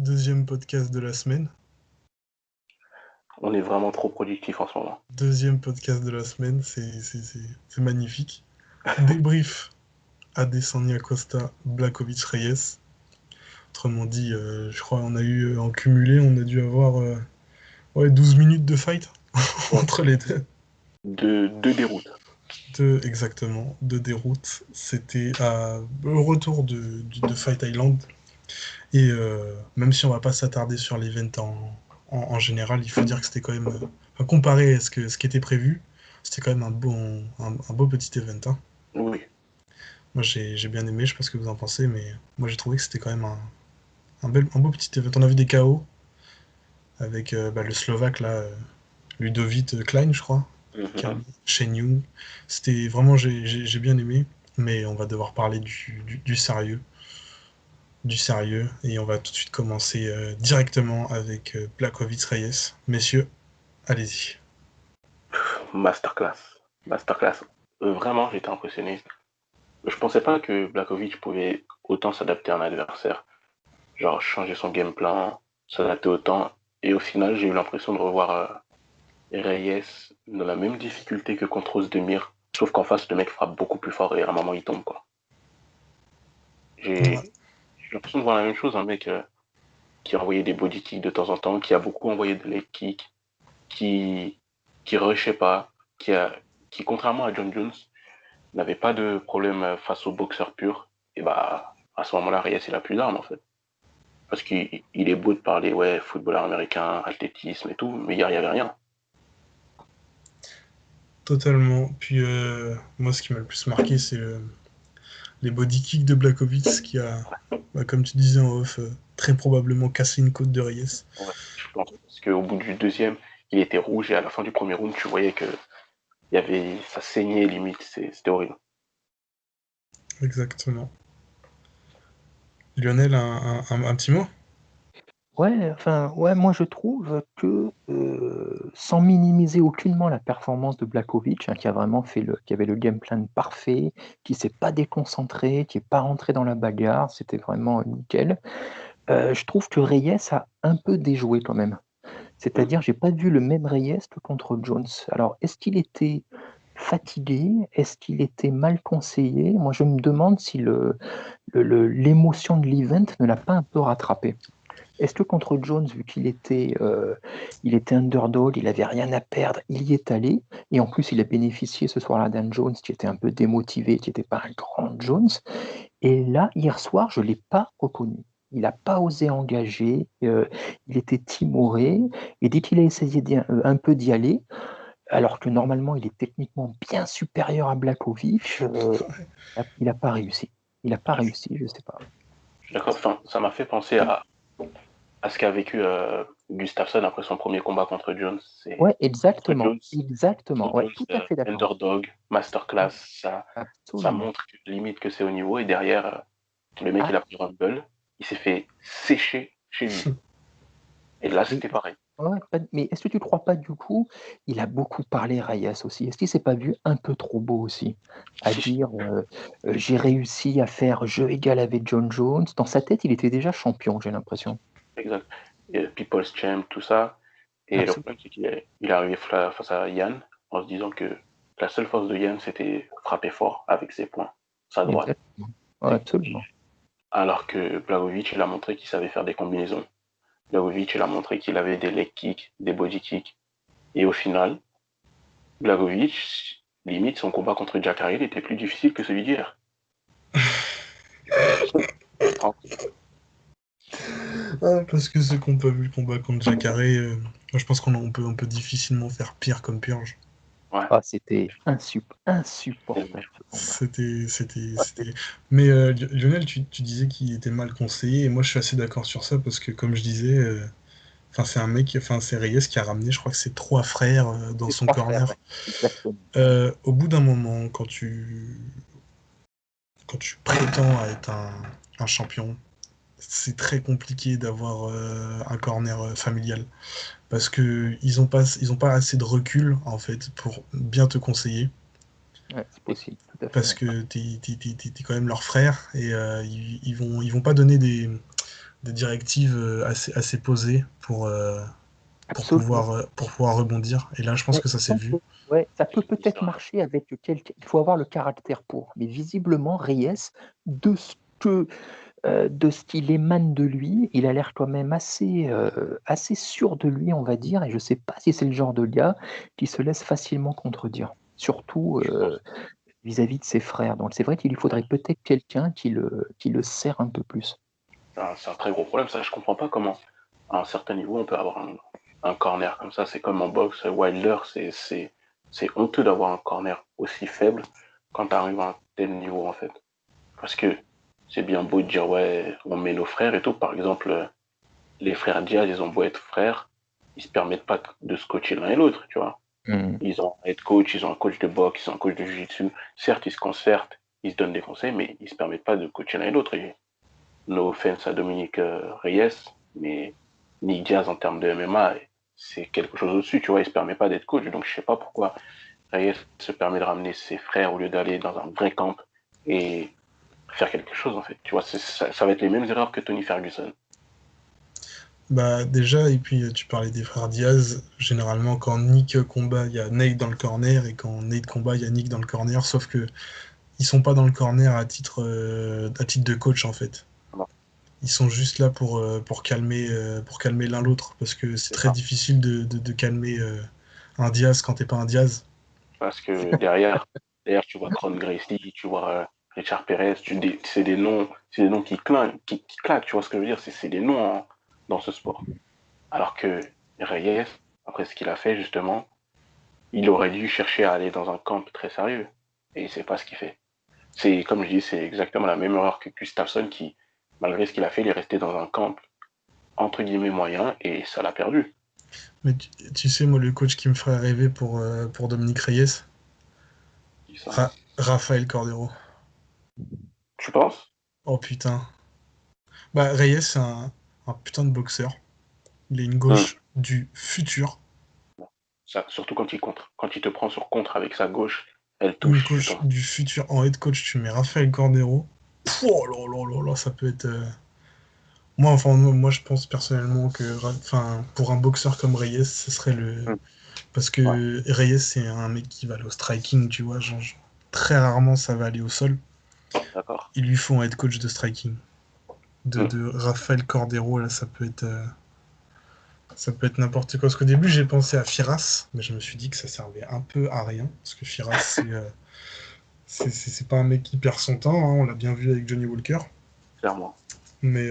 Deuxième podcast de la semaine. On est vraiment trop productif en ce moment. Deuxième podcast de la semaine, c'est magnifique. Débrief Adesanya Costa, Blachowicz Reyes. Autrement dit, je crois on a eu en cumulé, on a dû avoir 12 minutes de fight Ouais. entre les deux. Deux déroutes. Exactement, deux déroutes. C'était au retour de Fight Island. Et même si on va pas s'attarder sur l'event en général, il faut dire que c'était quand même, comparé à ce qui était prévu, c'était quand même un beau petit event, hein. Oui. Moi j'ai bien aimé, je sais pas ce que vous en pensez, mais moi j'ai trouvé que c'était quand même un beau petit event. On a vu des KO avec le Slovaque là, Ludovic Klein, je crois, qui a Mhm. mis Shen Yung. C'était vraiment, j'ai bien aimé, mais on va devoir parler du sérieux. Du sérieux, et on va tout de suite commencer directement avec Blachowicz Reyes. Messieurs, allez-y. Masterclass. Masterclass. Vraiment, j'étais impressionné. Je pensais pas que Blachowicz pouvait autant s'adapter à un adversaire. Genre changer son game plan, s'adapter autant. Et au final, j'ai eu l'impression de revoir Reyes dans la même difficulté que contre Ozdemir. Sauf qu'en face, le mec frappe beaucoup plus fort et à un moment, il tombe, quoi. Ouais, J'ai l'impression de voir la même chose, un mec qui a envoyé des body kicks de temps en temps, qui a beaucoup envoyé de leg kicks, qui, qui rushait pas, qui, contrairement à John Jones, n'avait pas de problème face au boxeur pur. Et bah, à ce moment-là, Reyes, il a plus d'armes, en fait. Parce qu'il est beau de parler, ouais, footballeur américain, athlétisme et tout, mais hier, il n'y avait rien. totalement. Puis moi, ce qui m'a le plus marqué, c'est les body kicks de Blachowicz qui a, comme tu disais en off, très probablement cassé une côte de Reyes. Ouais, je pense. Parce qu'au bout du deuxième, il était rouge et à la fin du premier round, tu voyais que ça saignait limite, c'était horrible. Exactement. Lionel, un petit mot. Ouais, moi je trouve que sans minimiser aucunement la performance de Blachowicz, qui a vraiment qui avait le game plan parfait, qui s'est pas déconcentré, qui est pas rentré dans la bagarre, c'était vraiment nickel. Je trouve que Reyes a un peu déjoué quand même. C'est-à-dire, j'ai pas vu le même Reyes que contre Jones. Alors, est-ce qu'il était fatigué? Est-ce qu'il était mal conseillé? Moi, je me demande si l'émotion de l'event ne l'a pas un peu rattrapé. Est-ce que contre Jones, vu il était underdog, il avait rien à perdre, il y est allé, et en plus il a bénéficié ce soir-là d'un Jones qui était un peu démotivé, qui n'était pas un grand Jones, et là, hier soir, je ne l'ai pas reconnu. Il n'a pas osé engager, il était timoré, et dès qu'il a essayé un peu d'y aller, alors que normalement il est techniquement bien supérieur à Blachowicz, il n'a pas réussi. Il n'a pas réussi, je ne sais pas. Je suis d'accord, enfin, ça m'a fait penser à ce qu'a vécu Gustafsson après son premier combat contre Jones. Ouais, Contre exactement, Jones, exactement, ouais, Jones tout à fait d'accord. underdog, masterclass, ça Absolument. montre limite que c'est au niveau. Et derrière, le mec, Ah, il a pris Rumble, il s'est fait sécher chez lui. Et là, mais, c'était pareil. ouais, mais est-ce que tu ne crois pas du coup, il a beaucoup parlé Reyes aussi. Est-ce qu'il s'est pas vu un peu trop beau aussi à dire j'ai réussi à faire jeu égal avec John Jones. Dans sa tête, il était déjà champion, j'ai l'impression. Exact. Et People's Champ, tout ça. Et le Absolument. problème, c'est qu'il est arrivé face à Yann en se disant que la seule force de Yann, c'était frapper fort avec ses poings, sa droite. Exactement. Ouais, absolument. Alors que Blagovic, il a montré qu'il savait faire des combinaisons. Blagovic, il a montré qu'il avait des leg kicks, des body kicks. Et au final, Blagovic, limite, son combat contre Jacare, il était plus difficile que celui d'hier. Parce que ceux qui n'ont pas vu le combat contre Jacare, moi je pense on peut difficilement faire pire comme purge. Ouais. Ah, c'était insupportable ce combat. C'était. Mais Lionel, tu disais qu'il était mal conseillé, et moi je suis assez d'accord sur ça parce que, comme je disais, c'est un mec, c'est Reyes qui a ramené, je crois que c'est trois frères dans Les son trois frères, ouais. corner. Exactement. Au bout d'un moment, quand tu prétends à être un champion, c'est très compliqué d'avoir un corner familial parce que ils ont pas assez de recul en fait pour bien te conseiller. Ouais, c'est possible, tout à fait. Parce Ouais. que t'es quand même leur frère et ils vont pas donner des directives assez posées Absolument. pour pouvoir rebondir. Et là, je pense Ouais, que ça s'est vu. ouais, ça peut peut-être marcher avec quelqu'un. Il faut avoir le caractère pour. Mais visiblement, Reyes, de ce que de ce qu'il émane de lui, il a l'air quand même assez sûr de lui, on va dire, et je ne sais pas si c'est le genre de gars qui se laisse facilement contredire, surtout Je pense. vis-à-vis de ses frères. Donc c'est vrai qu'il lui faudrait peut-être quelqu'un qui le serre un peu plus. C'est un très gros problème, ça. Je comprends pas comment, à un certain niveau, on peut avoir un corner comme ça. C'est comme en boxe, Wilder, c'est honteux d'avoir un corner aussi faible quand tu arrives à un tel niveau, en fait. Parce que c'est bien beau de dire, ouais, on met nos frères et tout. Par exemple, les frères Diaz, ils ont beau être frères, ils se permettent pas de se coacher l'un et l'autre, tu vois. Hmm. Ils ont un head coach, ils ont un coach de boxe, ils ont un coach de jiu-jitsu. Certes, ils se concertent, ils se donnent des conseils, mais ils se permettent pas de coacher l'un et l'autre. Et no offense à Dominique Reyes, mais Nick Diaz en termes de MMA, c'est quelque chose au-dessus, tu vois, il se permet pas d'être coach, donc je sais pas pourquoi Reyes se permet de ramener ses frères au lieu d'aller dans un vrai camp et faire quelque chose en fait, tu vois, ça va être les mêmes erreurs que Tony Ferguson. Bah déjà, et puis tu parlais des frères Diaz, généralement quand Nick combat, il y a Nate dans le corner, et quand Nate combat, il y a Nick dans le corner, sauf que ils sont pas dans le corner à titre de coach en fait. Non, Ils sont juste là pour calmer l'un l'autre, parce que c'est c'est très ça. difficile de calmer un Diaz quand t'es pas un Diaz. Parce que derrière tu vois Cron Gracie, tu vois Richard Perez, c'est des noms qui claquent, tu vois ce que je veux dire, c'est des noms dans ce sport. Alors que Reyes, après ce qu'il a fait justement, il aurait dû chercher à aller dans un camp très sérieux. Et c'est pas ce qu'il fait. C'est, comme je dis, c'est exactement la même erreur que Gustafsson qui, malgré ce qu'il a fait, il est resté dans un camp entre guillemets moyen et ça l'a perdu. Mais tu sais, moi, le coach qui me ferait rêver pour Dominique Reyes, C'est ça. Rafael Cordero. Tu penses? Oh putain. Bah, Reyes, c'est un putain de boxeur. Il a une Hum. gauche du futur. Ça, surtout quand il contre. Quand il te prend sur contre avec sa gauche, elle Une touche, tu gauche tombes. du futur en head coach, tu mets Rafael Cordero. Oh là là là là, ça peut être. Moi, je pense personnellement que, enfin, pour un boxeur comme Reyes, ce serait le. Hum. Parce Ouais, que Reyes, c'est un mec qui va aller au striking, tu vois. Très rarement, ça va aller au sol. d'accord. Il lui faut un head coach de striking. Hum. De Rafael Cordero, là, ça peut être n'importe quoi. Parce qu'au début, j'ai pensé à Firas, mais je me suis dit que ça servait un peu à rien. Parce que Firas, c'est pas un mec qui perd son temps, hein, on l'a bien vu avec Johnny Walker. Clairement. Mais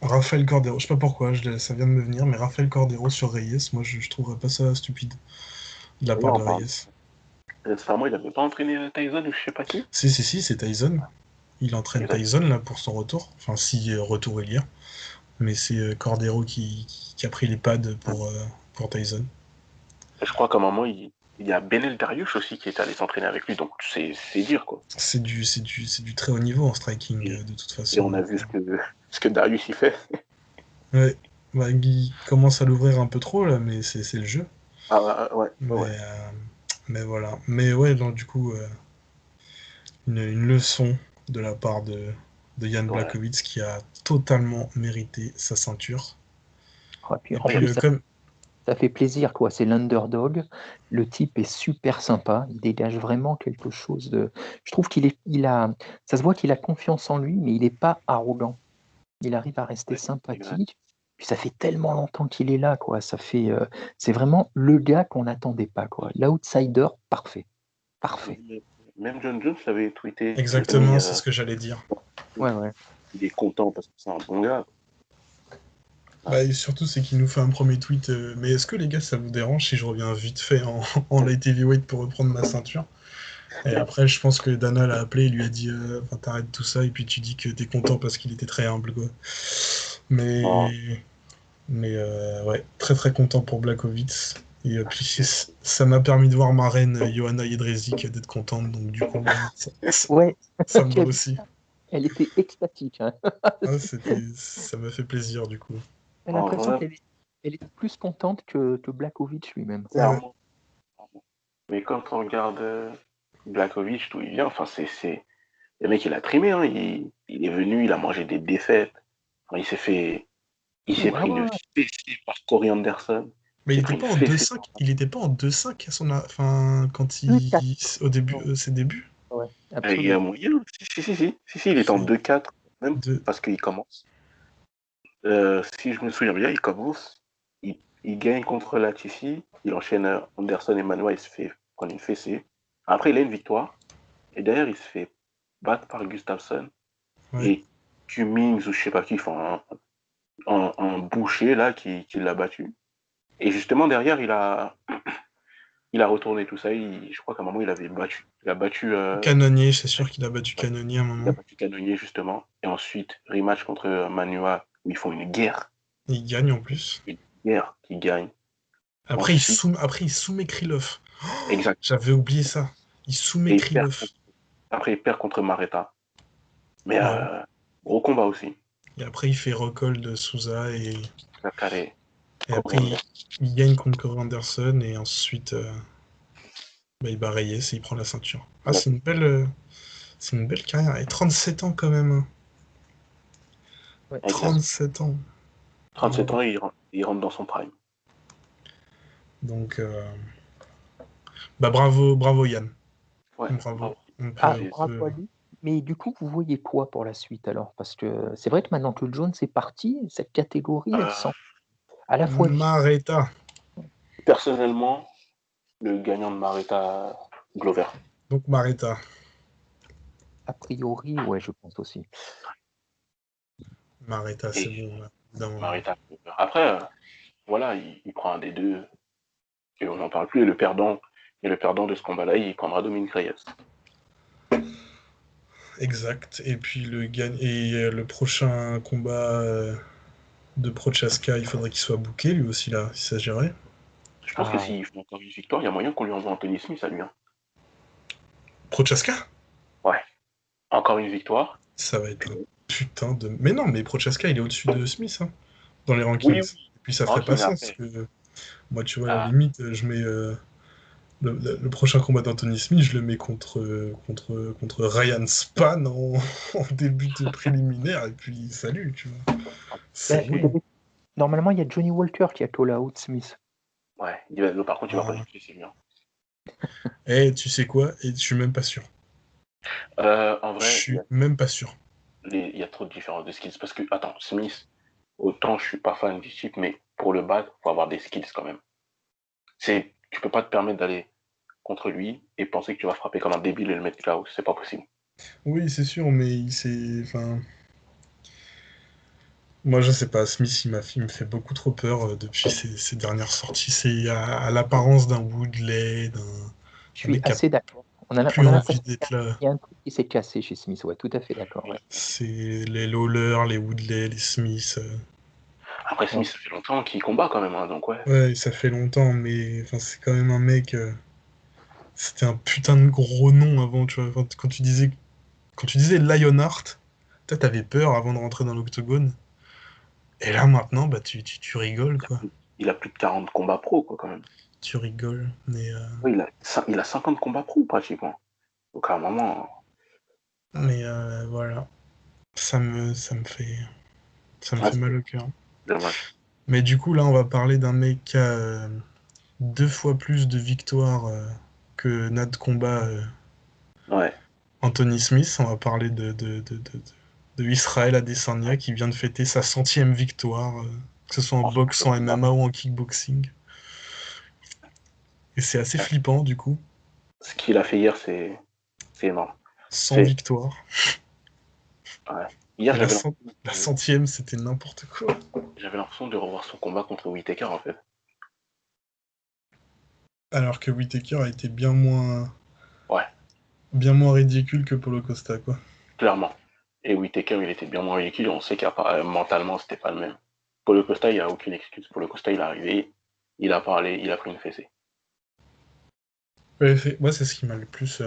Rafael Cordero, je sais pas pourquoi, ça vient de me venir, mais Rafael Cordero sur Reyes, moi je trouverais pas ça stupide de la part D'ailleurs, de en parlant. Reyes. Récemment, il avait pas entraîné Tyson ou je sais pas qui. Si, c'est Tyson. Il entraîne Exact. Tyson là pour son retour. Enfin, si retour il y a. Mais c'est Cordero qui a pris les pads Hum. pour Tyson. Et je crois qu'à un moment, il y a Benel Dariush aussi qui est allé s'entraîner avec lui, donc c'est dire quoi. C'est du très haut niveau en striking, Et, de toute et façon. on a Donc, vu ce que Darius y fait. ouais. Bah, il commence à l'ouvrir un peu trop là, mais c'est le jeu. Ah ouais, ouais, ouais. Mais, euh, mais voilà. Mais ouais, donc du coup, une leçon de la part de Jan Ouais. Blachowicz qui a totalement mérité sa ceinture. Ouais, puis Et en puis, plus, ça fait plaisir, quoi. C'est l'underdog. Le type est super sympa. Il dégage vraiment quelque chose de. Je trouve ça se voit qu'il a confiance en lui, mais il n'est pas arrogant. Il arrive à rester Ouais, exact. sympathique. Puis ça fait tellement longtemps qu'il est là, quoi. C'est vraiment le gars qu'on n'attendait pas, quoi. L'outsider parfait, parfait. Même John Jones l'avait tweeté, il avait mis exactement, c'est ce que j'allais dire. Ouais, ouais. il est content parce que c'est un bon gars. Ouais. Bah, et surtout, c'est qu'il nous fait un premier tweet. Mais est-ce que les gars, ça vous dérange si je reviens vite fait en light heavyweight pour reprendre ma ceinture? Et après, je pense que Dana l'a appelé et lui a dit enfin, t'arrêtes tout ça, et puis tu dis que t'es content parce qu'il était très humble, quoi. Non, Mais, ouais, très très content pour Blachowicz. Et puis c'est ça m'a permis de voir ma reine Johanna Jedrzejczyk d'être contente, donc du coup, Ouais, ça me va j'ai vu aussi. ça. Elle était extatique, hein. Ah, ça m'a fait plaisir du coup. J'ai en l'impression vrai, qu'elle est plus contente que Blachowicz lui-même. Ouais, clairement. Mais quand on regarde Blachowicz, d'où il vient, enfin le mec il a trimé, hein. Il est venu, il a mangé des défaites, Enfin, il s'est Ouais, pris une ouais, fessée par Corey Anderson. Mais Il il s'est était pris une pas en fessée 2-5, par il était pas en 2-5 à son enfin quand plus 4. au début ses débuts. Ouais, Il y a absolument. moyen. Si, Il il est en fait 2-4, même deux. parce qu'il commence. Si je me souviens bien, il commence, il gagne contre Latifi, il enchaîne Anderson et Manoa, il se fait prendre une fessée. Après, il a une victoire, et derrière, il se fait battre par Gustafsson, Ouais. et Cummings ou je sais pas qui font un boucher là qui l'a battu. Et justement, derrière, il a retourné tout ça. Je crois qu'à un moment, Canonnier, c'est sûr qu'il a battu Canonnier à un il a moment. battu Cannonier justement. Et ensuite, rematch contre Manoa, où ils font une guerre. Il gagne en plus. Une guerre qui gagne. Après, Ensuite, il soumet Krylov. exact. J'avais oublié ça. Il soumet Et il perd Krylov. après, il perd contre Maretta. Mais Ouais. gros combat aussi. Et après, il fait recoll de Souza Carré, et après, il gagne contre Corey Anderson et ensuite, il bat Reyes et il prend la ceinture. Ah, c'est une belle carrière. Et 37 ans quand même, hein. Ouais. exact. 37 ans. 37 Bravo. ans, il rentre dans son prime. Donc, bravo Yann. Ouais, Bravo. bravo. Ah, C'est bravo à lui. Mais du coup, vous voyez quoi pour la suite alors? Parce que c'est vrai que maintenant que Jones est parti, cette catégorie, elle euh, sent à la fois Mareta. personnellement, le gagnant de Maretta, Glover. Donc Mareta. a priori, ouais, je pense aussi. Mareta, c'est Et bon, là. D'un moment. Maretta, Glover. Après, voilà, il prend un des deux et on n'en parle plus. Et le perdant de ce combat-là, il prendra Dominique Reyes. Exact. Et puis le prochain combat de Prochaska, il faudrait qu'il soit booké lui aussi là, si ça gérait. Je pense que Ah, s'il fait encore une victoire, il y a moyen qu'on lui envoie Anthony Smith à lui. Hein. Prochaska? Ouais, encore une victoire. Ça va être un putain de. Mais non, mais Prochaska il est au-dessus de Smith hein, dans les Oui, rankings. oui. Et puis ça ferait Ok, pas mais sens après, que moi tu vois à la ah, limite je mets le prochain combat d'Anthony Smith, je le mets contre Ryan Spann en début de préliminaire et puis salut, tu vois. C'est ben, bon. normalement, il y a Johnny Walker qui a call out Smith. ouais. Par contre, il va pas Ah. lui laisser lui. Hein. Eh, tu sais quoi? Et je suis même pas sûr. En Je vrai, suis même pas sûr. il y a trop de différences de skills. Parce que, attends, Smith, autant je suis pas fan du type, mais pour le battre, faut avoir des skills quand même. Tu peux pas te permettre d'aller contre lui et penser que tu vas frapper comme un débile et le mettre KO. C'est pas possible. Oui, c'est sûr, mais enfin, moi je sais pas. Smith, il me fait beaucoup trop peur depuis ses dernières sorties. C'est à l'apparence d'un Woodley, Je d'un suis mec qui a assez d'accord. plus On a envie l'impression qu'il d'être là. y a un truc qui s'est cassé chez Smith. Ouais, tout à fait d'accord. Ouais. C'est les Lawler, les Woodley, les Smith. Après, Ouais. Smith, ça fait longtemps qu'il combat quand même. Hein, donc, ouais. Ouais, ça fait longtemps, mais enfin, c'est quand même un mec. C'était un putain de gros nom avant, tu vois. Enfin, quand tu disais Lionheart, toi, t'avais peur avant de rentrer dans l'octogone. Et là, maintenant, bah, tu rigoles, quoi. Il a plus de 40 combats pro, quoi, quand même. Tu rigoles. Mais, Oui, il a 50 combats pro, pratiquement. Donc, à un moment, voilà. Ça me fait c'est mal au cœur. dommage. Mais du coup, là, on va parler d'un mec qui a 2 fois plus de victoires que Nad Combat Ouais. Anthony Smith. On va parler de Israël Adesanya qui vient de fêter sa 100e victoire, que ce soit en boxe, en MMA ou en kickboxing. Et c'est assez flippant, du coup. Ce qu'il a fait hier, c'est énorme. 100 C'est, victoires. ouais. Hier, Et la 100e, c'était n'importe quoi. j'avais l'impression de revoir son combat contre Whittaker, en fait. Alors que Whittaker a été Ouais, bien moins ridicule que Paulo Costa, quoi. clairement. Et Whittaker, il était bien moins ridicule. On sait qu'à mentalement, c'était pas le même. Pour le Costa, il n'y a aucune excuse. Pour le Costa, il est arrivé, il a parlé, il a pris une fessée. Ouais, moi, c'est ce qui m'a le plus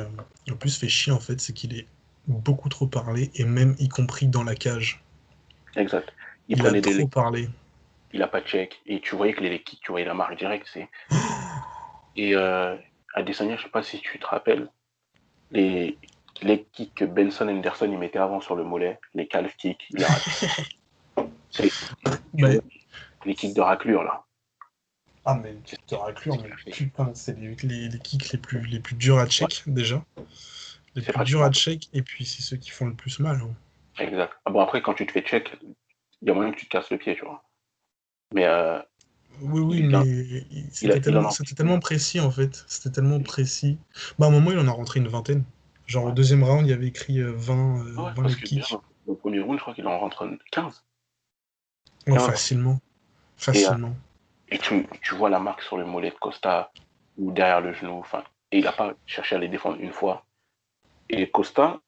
fait chier, en fait, c'est qu'il ait beaucoup trop parlé, et même y compris dans la cage. Exact. Il Il a prenait des trop leg kicks, parlé. il a pas de check. Et tu voyais que les leg kicks, tu voyais la marque directe. Et à Adesanya, je sais pas si tu te rappelles, les leg kicks que Benson Henderson il mettait avant sur le mollet, les calf kicks, il a raté. C'est Mais, les kicks de raclure, là. ah, mais tu te raclure, mais putain, c'est les kicks les plus durs à check, déjà. Les C'est plus durs à pratiquement check, et puis c'est ceux qui font le plus mal. Hein. exact. Ah bon, après, quand tu te fais check, il y a moyen que tu te casses le pied, tu vois. Mais Oui, il, en- mais il en c'était empêche plus, tellement hein. précis, en fait. C'était tellement précis. Bah, à un moment, il en a rentré une vingtaine. Genre, au Ouais. deuxième round, il y avait écrit 20 Ouais, 20 parce leg que déjà, kicks. le premier round, je crois qu'il en rentre 15. Ouais, 15. facilement. Et, Facilement. et tu vois la marque sur le mollet de Costa ou derrière le genou. Enfin, et il n'a pas cherché à les défendre une fois. Et Costa,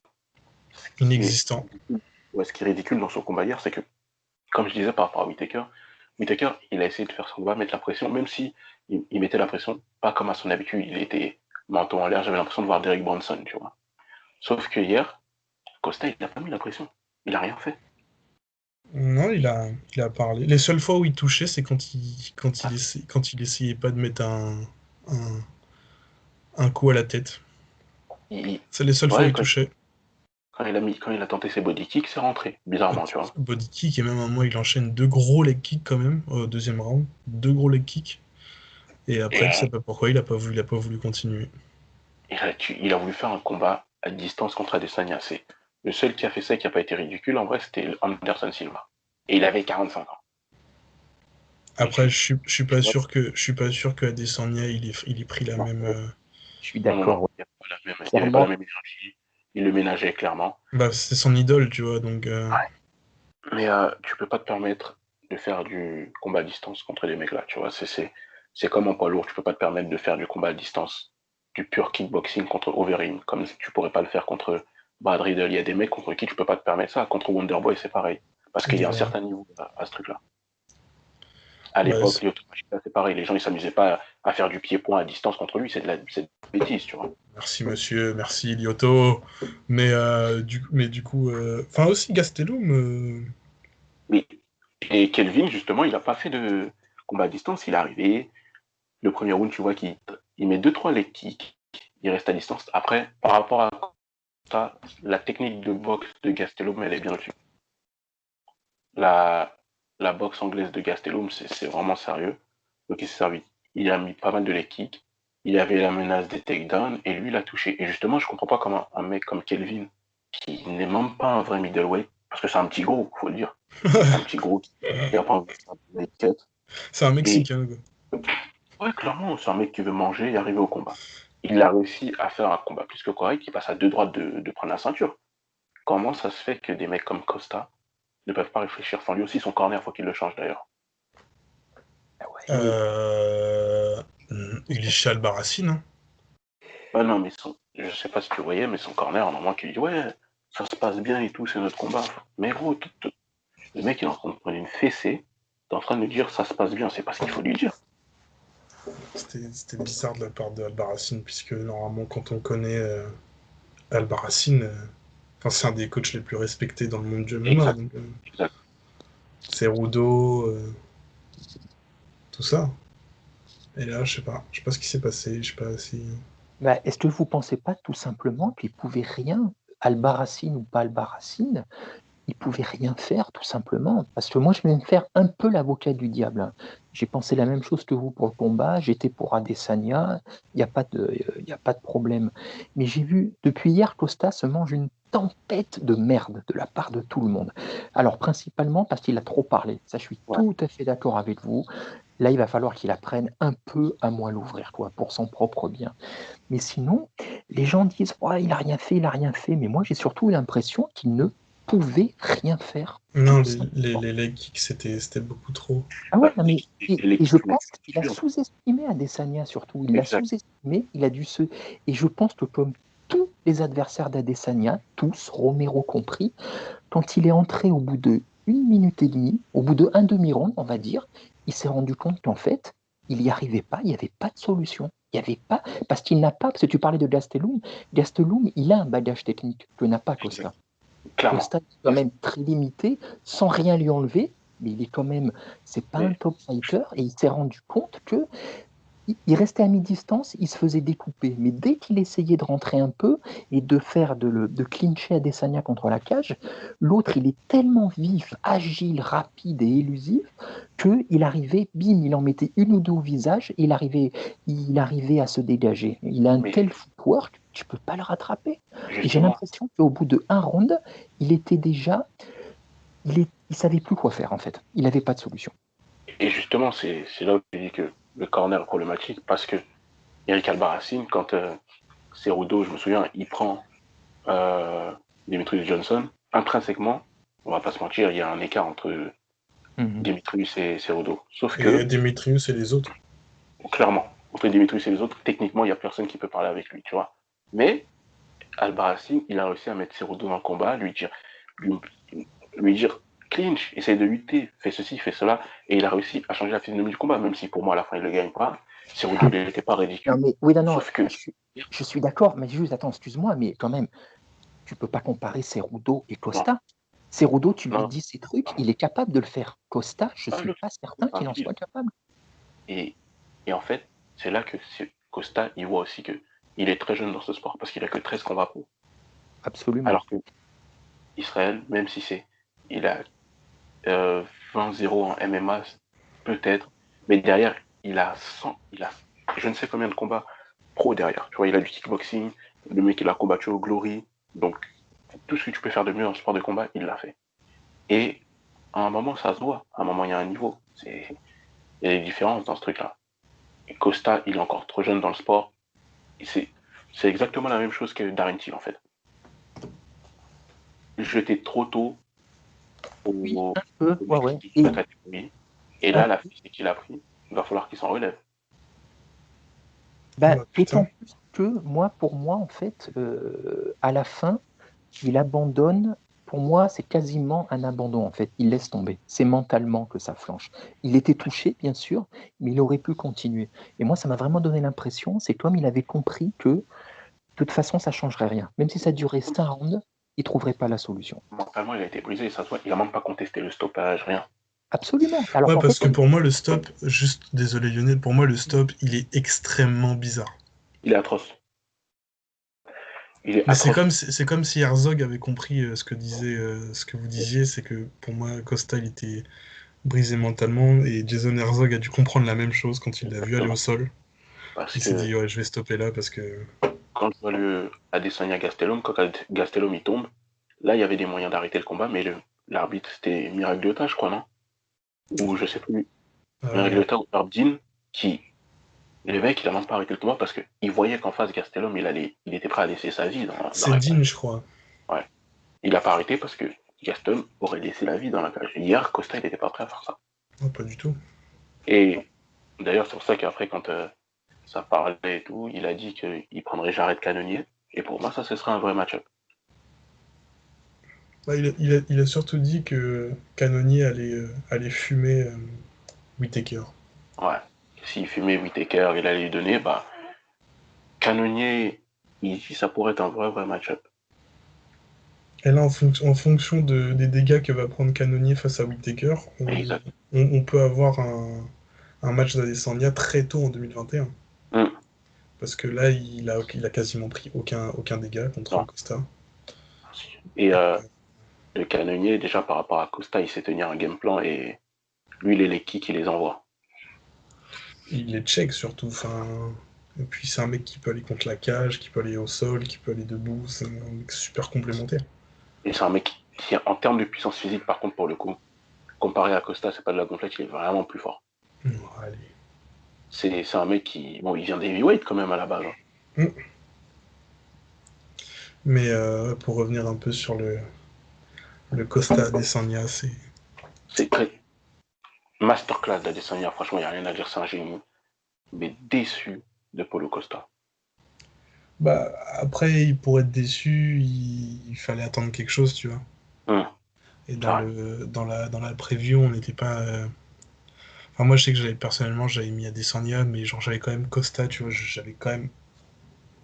ce qui est Inexistant. ridicule, ouais, ce qui est ridicule dans son combat hier, c'est que, comme je disais par rapport à Whittaker, il a essayé de faire son combat, mettre la pression, même si il mettait la pression, pas comme à son habitude, il était menton en l'air, j'avais l'impression de voir Derek Bronson, tu vois. Sauf que hier, Costa, il n'a pas mis la pression. Il n'a rien fait. Non, il a parlé. Les seules fois où il touchait, c'est quand il essayait pas de mettre un, un coup à la tête. Il- C'est les seules fois où ouais, il touchait. quand il a tenté ses body kicks, c'est rentré, bizarrement, tu vois. Body kick, et même à un moment, il enchaîne deux gros leg kicks quand même, au deuxième round. Deux gros leg kicks. Et après, tu sais Et, pas pourquoi, il a pas voulu continuer. il a voulu faire un combat à distance contre Adesanya. C'est le seul qui a fait ça et qui n'a pas été ridicule, en vrai, c'était Anderson Silva. Et il avait 45 ans. Et Après, tu vois, je suis pas sûr que Adesanya, il ait pris la Non, même. je suis non, non, non, d'accord. il n'y avait pas la Clairement, même énergie. Il le ménageait clairement. Bah, c'est son idole, tu vois, donc. Mais tu peux pas te permettre de faire du combat à distance contre les mecs là, tu vois. C'est comme en poids lourd, tu peux pas te permettre de faire du combat à distance, du pur kickboxing contre Overeem, comme tu pourrais pas le faire contre Brad Riddle. Il y a des mecs contre qui tu peux pas te permettre ça. Contre Wonderboy, c'est pareil. Parce qu'il y a un Ouais. certain niveau à ce truc-là. À Bah, l'époque, Lyoto Machida, c'est pareil. Les gens, ils s'amusaient pas à faire du pied-point à distance contre lui. C'est de la bêtise, tu vois. merci monsieur, merci Lyoto. Mais du coup. Enfin, aussi Gastelum. Oui. Et Kelvin, justement, il a pas fait de combat à distance. Il est arrivé. Le premier round, tu vois qu'il il met 2-3 leg kicks. Il reste à distance. Après, par rapport à ça, la technique de boxe de Gastelum, elle est bien au-dessus. La, la boxe anglaise de Gastelum, c'est vraiment sérieux. Donc il s'est servi. Il a mis pas mal de leg kicks. Il avait la menace des takedowns et lui, il a touché. Et justement, je comprends pas comment un mec comme Kelvin, qui n'est même pas un vrai middleweight, parce que c'est un petit gros, faut le dire. C'est un petit gros qui a pas envie de faire de leg. C'est un Et Mexicain, quoi. ouais, clairement, c'est un mec qui veut manger et arriver au combat. Il a réussi à faire un combat plus que correct, il passe à deux droites de prendre la ceinture. Comment ça se fait que des mecs comme Costa ne peuvent pas réfléchir? Enfin, lui aussi, son corner, faut qu'il le change d'ailleurs. ah ouais, Euh... Il est chez Albarracine, hein. Ouais, non, mais je sais pas si tu voyais, mais son corner, normalement, qui dit ouais, ça se passe bien et tout, c'est notre combat. Mais gros, le mec, il est en train de prendre une fessée, t'es en train de lui dire ça se passe bien, c'est pas ce qu'il faut lui dire. C'était bizarre de la part de Albarracine, puisque normalement, quand on connaît Albarracine, enfin, c'est un des coachs les plus respectés dans le monde du MMA. Exact, Donc, exact. c'est Rudo, tout ça. Et là, je sais pas ce qui s'est passé, je sais pas si. bah, est-ce que vous ne pensez pas tout simplement qu'il ne pouvait rien, Albarracine ou pas Albarracine, il pouvait rien faire tout simplement? Parce que moi, je vais me faire un peu l'avocat du diable, hein. J'ai pensé la même chose que vous pour le combat, j'étais pour Adesanya, il y a pas de problème. Mais j'ai vu, depuis hier, Costa se mange une tempête de merde de la part de tout le monde. Alors, principalement parce qu'il a trop parlé. Ça, je suis Ouais. tout à fait d'accord avec vous. Là, il va falloir qu'il apprenne un peu à moins l'ouvrir, quoi, pour son propre bien. Mais sinon, les gens disent: «Ouais, il a rien fait, il a rien fait», mais moi, j'ai surtout l'impression qu'il ne pouvait rien faire, tout Non, simplement. les leg kicks, c'était beaucoup trop. Ah ouais, Bah, non, mais les et je kicks pense qu'il a nocturnes. sous-estimé Adesanya surtout. Il l'a Exact. sous-estimé, il a dû se et je pense que comme tous les adversaires d'Adesanya, tous, Romero compris, quand il est entré au bout de 1 minute et demie, au bout de un demi-round, on va dire, il s'est rendu compte qu'en fait, il n'y arrivait pas, il n'y avait pas de solution. Il n'y avait pas, parce qu'il n'a pas, parce que tu parlais de Gastelum, Gastelum, il a un bagage technique que n'a pas Exact. Costa. Clairement. Costa est quand même très limité, sans rien lui enlever, mais il est quand même, c'est pas un top fighter, et il s'est rendu compte que il restait à mi-distance, il se faisait découper. Mais dès qu'il essayait de rentrer un peu et de clincher Adesanya contre la cage, l'autre, il est tellement vif, agile, rapide et élusif qu'il arrivait, bim, il en mettait une ou deux au visage, et il arrivait à se dégager. Il a un Mais tel footwork, tu peux pas le rattraper. Et j'ai justement, l'impression qu'au bout de un round, il était déjà, il savait plus quoi faire en fait. Il n'avait pas de solution. et justement, c'est là où je dis que le corner est problématique parce que Eric Albarracine, quand Cerudo, je me souviens, il prend Demetrius Johnson, intrinsèquement, on va pas se mentir, il y a un écart entre Demetrius et Cerudo. Sauf Et que, Demetrius et les autres. clairement, entre Demetrius et les autres, techniquement, il n'y a personne qui peut parler avec lui, tu vois. Mais Albarracine, il a réussi à mettre Cerudo dans le combat, lui, lui dire clinch, essaye de lutter, fais ceci, fais cela, et il a réussi à changer la physionomie du combat, même si pour moi à la fin il ne le gagne pas. Cerudo n'était pas Non, ridicule. mais oui, non, Sauf que, je suis d'accord, mais juste, attends, excuse-moi, mais quand même, tu peux pas comparer Cerudo et non, Costa. Cerudo, tu lui non, dis ces trucs, il est capable de le faire. Costa, je pas suis le pas certain qu'il en tranquille. soit capable. Et, et en fait, c'est là que Costa, il voit aussi que il est très jeune dans ce sport, parce qu'il a que 13 combats pro. Absolument. Alors que Israël, même si il a 20-0 en MMA, peut-être, mais derrière, il a je ne sais combien de combats pro derrière. Tu vois, il a du kickboxing, le mec il a combattu au Glory, donc tout ce que tu peux faire de mieux en sport de combat, il l'a fait. Et à un moment, ça se voit, à un moment, il y a un niveau. Il y a des différences dans ce truc-là. Et Costa, il est encore trop jeune dans le sport. C'est exactement la même chose que Darren Till, en fait. Jeté trop tôt Oui, au, un peu, au ouais, mec ouais. qui la catégorie. Et là, Un- la physique qu'il a pris, il va falloir qu'il s'en relève. bah, Bah, d'autant putain. plus que pour moi, en fait, à la fin, il abandonne. Pour moi, c'est quasiment un abandon, en fait. Il laisse tomber. C'est mentalement que ça flanche. Il était touché, bien sûr, mais il aurait pu continuer. Et moi, ça m'a vraiment donné l'impression, c'est comme il avait compris que de toute façon, ça ne changerait rien. Même si ça durait 5 rounds, il ne trouverait pas la solution. Mentalement, il a été brisé, ça se voit. Il a même pas contesté le stoppage, rien. Absolument. Alors Ouais, qu'en parce fait, que pour moi, le stop, juste désolé Lionel, pour moi, le stop, il est extrêmement bizarre. Il est atroce. Il est Mais atroce. c'est comme si Herzog avait compris ce que vous disiez, c'est que pour moi, Costa, il était brisé mentalement, et Jason Herzog a dû comprendre la même chose quand il l'a vu aller au Exactement. sol. Parce Il s'est que dit, ouais, je vais stopper là parce que. quand je vois le Adesanya Gastelum, quand Gastelum il tombe, là il y avait des moyens d'arrêter le combat, mais l'arbitre c'était Miragliotta, je crois, non? Ou je sais plus. Euh, Miragliotta ou Herbdin, qui le mec il a même pas arrêté le combat parce qu'il voyait qu'en face Gastelum il était prêt à laisser sa vie dans c'est la Dean, cage. je crois. Ouais. Il a pas arrêté parce que Gastelum aurait laissé la vie dans la cage. Hier, Costa il était pas prêt à faire ça. Non, pas du tout. Et d'ailleurs c'est pour ça qu'après quand ça parlait et tout, il a dit qu'il prendrait Jared Cannonier. Et pour moi ça ce serait un vrai match-up. Bah, il a surtout dit que Canonier allait fumer Whittaker. Ouais. S'il fumait Whittaker, il allait lui donner, bah, Canonnier, ici, ça pourrait être un vrai match-up. Et là, en fonction des dégâts que va prendre Canonier face à Whittaker, Exact. on peut avoir un match d'Adesanya très tôt en 2021. Hum. Parce que là, il a quasiment pris aucun dégât contre Non. Costa. Et le Canonnier, déjà par rapport à Costa, il sait tenir un game plan et lui, il est les kicks, il les envoie. Il est check surtout. Enfin, et puis c'est un mec qui peut aller contre la cage, qui peut aller au sol, qui peut aller debout. C'est un mec super complémentaire. Et c'est un mec qui, en termes de puissance physique, par contre, pour le coup, comparé à Costa, c'est pas de la gonflette, il est vraiment plus fort. Allez. C'est un mec qui, bon, il vient des heavyweight quand même à la base. Mm. Mais pour revenir un peu sur le Costa Adesanya, C'est très masterclass d'Adesanya, franchement, il n'y a rien à dire, c'est un génie. Mais déçu de Paulo Costa. bah, après, pour être déçu, il fallait attendre quelque chose, tu vois. Hum. Et Ouais. dans la preview, on n'était pas. Enfin, moi, je sais que personnellement, j'avais mis Adesanya, mais genre, j'avais quand même Costa, tu vois. J'avais quand même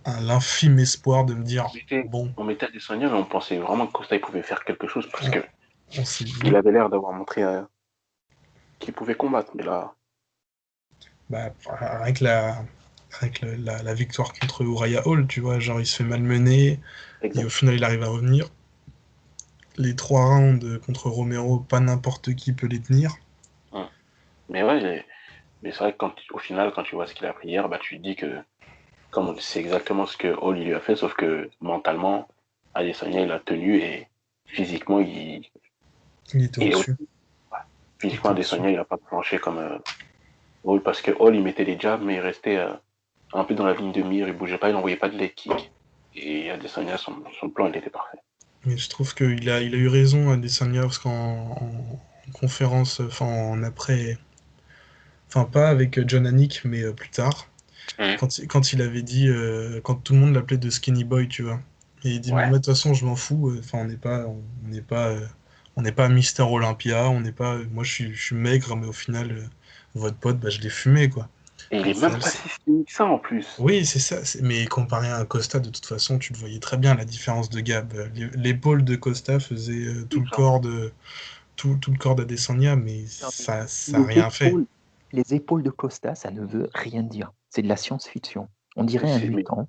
l'infime espoir de me dire, bon, On mettait Adesanya, mais on pensait vraiment que Costa il pouvait faire quelque chose parce que on s'est dit. il avait l'air d'avoir montré qu'il pouvait combattre. Mais là, Bah, rien que la victoire contre Uriah Hall, tu vois, genre il se fait malmener, et au Exact. final il arrive à revenir. Les 3 rounds contre Romero, pas n'importe qui peut les tenir. Hum. Mais ouais, mais c'est vrai que au final, quand tu vois ce qu'il a pris hier, bah, tu te dis que comme c'est exactement ce que Hall il lui a fait, sauf que mentalement, Adesanya il a tenu et physiquement, Il était et aussi, au-dessus. ouais, Il était physiquement au-dessus. Adesanya il a pas planché comme Hall parce que Hall il mettait des jabs, mais il restait un peu dans la ligne de mire, il bougeait pas, il n'envoyait pas de leg kick. Et Adesanya, son plan il était parfait. Mais je trouve qu'il a eu raison, Adesanya, parce qu'en conférence, enfin en après, enfin pas avec John Anik, mais plus tard, Hum. quand il avait dit, quand tout le monde l'appelait de Skinny Boy, tu vois. Et il dit, mais Ouais. moi de toute façon je m'en fous, enfin on n'est pas, on n'est pas Mister Olympia, on n'est pas, moi je suis maigre, mais au final, votre pote, bah je l'ai fumé, quoi. Et il Au est même final, pas si skinny que ça en plus. oui, c'est ça. Mais comparé à un Costa, de toute façon, tu le voyais très bien, la différence de gab. L'épaule de Costa faisait tout le Putain. corps tout le corps d'Adesanya, mais Non, mais ça a les rien fait. épaules, les épaules de Costa, ça ne veut rien dire. C'est de la science-fiction. On Mais, dirait un mutant.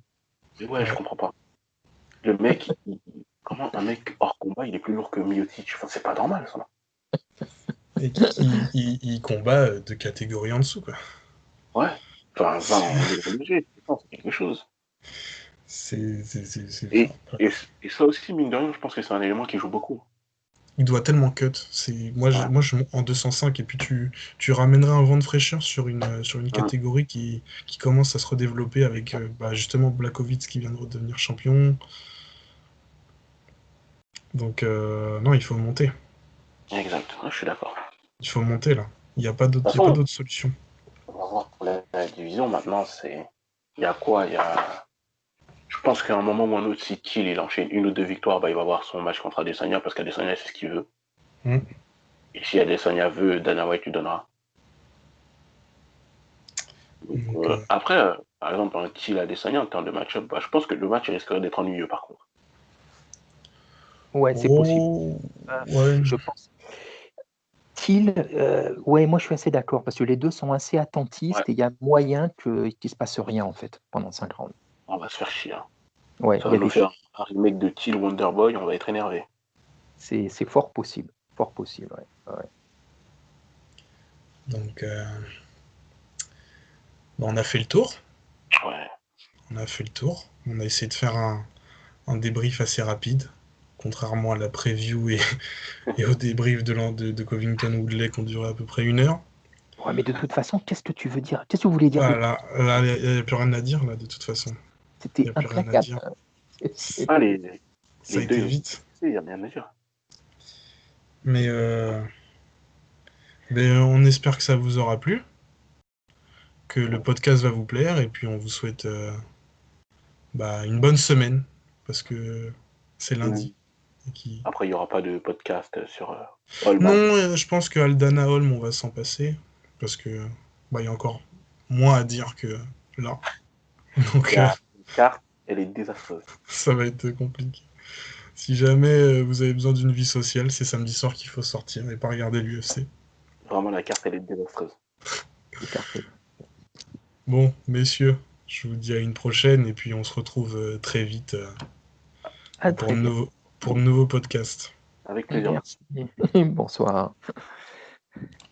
mais ouais, je Ouais. comprends pas. Le mec, comment un mec hors combat, il est plus lourd que Miocic? Enfin, c'est pas normal, ça. Et il combat de catégorie en dessous, quoi. Ouais. Enfin, 20 C'est en livre léger, c'est quelque chose. enfin, Et, et, et ça aussi, mine de rien, je pense que c'est un élément qui joue beaucoup. il doit tellement cut. Ouais. Moi, je monte en 205 et puis tu ramènerais un vent de fraîcheur sur une Hum. catégorie qui commence à se redévelopper avec bah, justement Blachowicz qui vient de redevenir champion. Donc, non, il faut monter. Exact. Ouais, je suis d'accord. Il faut monter là. De toute Il y a pas façon, d'autre solution. on va voir pour la division maintenant, il y a quoi? Je pense qu'à un moment ou un autre, si Kill il enchaîne une ou deux victoires, bah, il va avoir son match contre Adesanya parce qu'Adesanya c'est ce qu'il veut. Hmm. Et si Adesanya veut, Dana White lui donnera. Donc, Donc, après, par exemple, un Kill Adesanya en termes de match-up, bah, je pense que le match il risquerait d'être ennuyeux par contre. Ouais, c'est possible. oh, ouais. Je pense. Ouais, moi je suis assez d'accord parce que les deux sont assez Ouais, attentistes et il y a moyen qu'il se passe rien en fait pendant 5 rounds. on va se faire chier, hein. Ouais, Ça il y va a nous des faire un remake de Till Wonderboy, on va être énervé. c'est fort possible. Fort possible, ouais. Ouais. Donc, bah, on a fait le tour. Ouais. On a fait le tour. On a essayé de faire un débrief assez rapide, contrairement à la preview et au débrief de Covington Woodley qui ont duré à peu près 1 heure. Ouais, mais de toute façon, qu'est-ce que tu veux dire? Qu'est-ce que vous voulez dire de Voilà, là, il n'y a plus rien à dire, là, de toute façon. Il C'était n'y a plus rien à implacable. dire. Ah, Ça les a deux, été ils ont vite. il n'y a rien à dire. Mais on espère que ça vous aura plu, que le podcast va vous plaire, et puis on vous souhaite bah, une bonne semaine, parce que c'est Mm. lundi. Et qui... Après, il n'y aura pas de podcast sur Non, Allman. je pense que Aldana Holm, on va s'en passer, parce que bah, il y a encore moins à dire que là. Il Donc y a une carte, elle est désastreuse. ça va être compliqué. Si jamais vous avez besoin d'une vie sociale, c'est samedi soir qu'il faut sortir et pas regarder l'UFC. Vraiment, la carte, elle est désastreuse. Écarté. Bon, messieurs, je vous dis à une prochaine et puis on se retrouve très vite À pour très bien. pour de nouveaux podcasts. Avec plaisir. Merci. Bonsoir.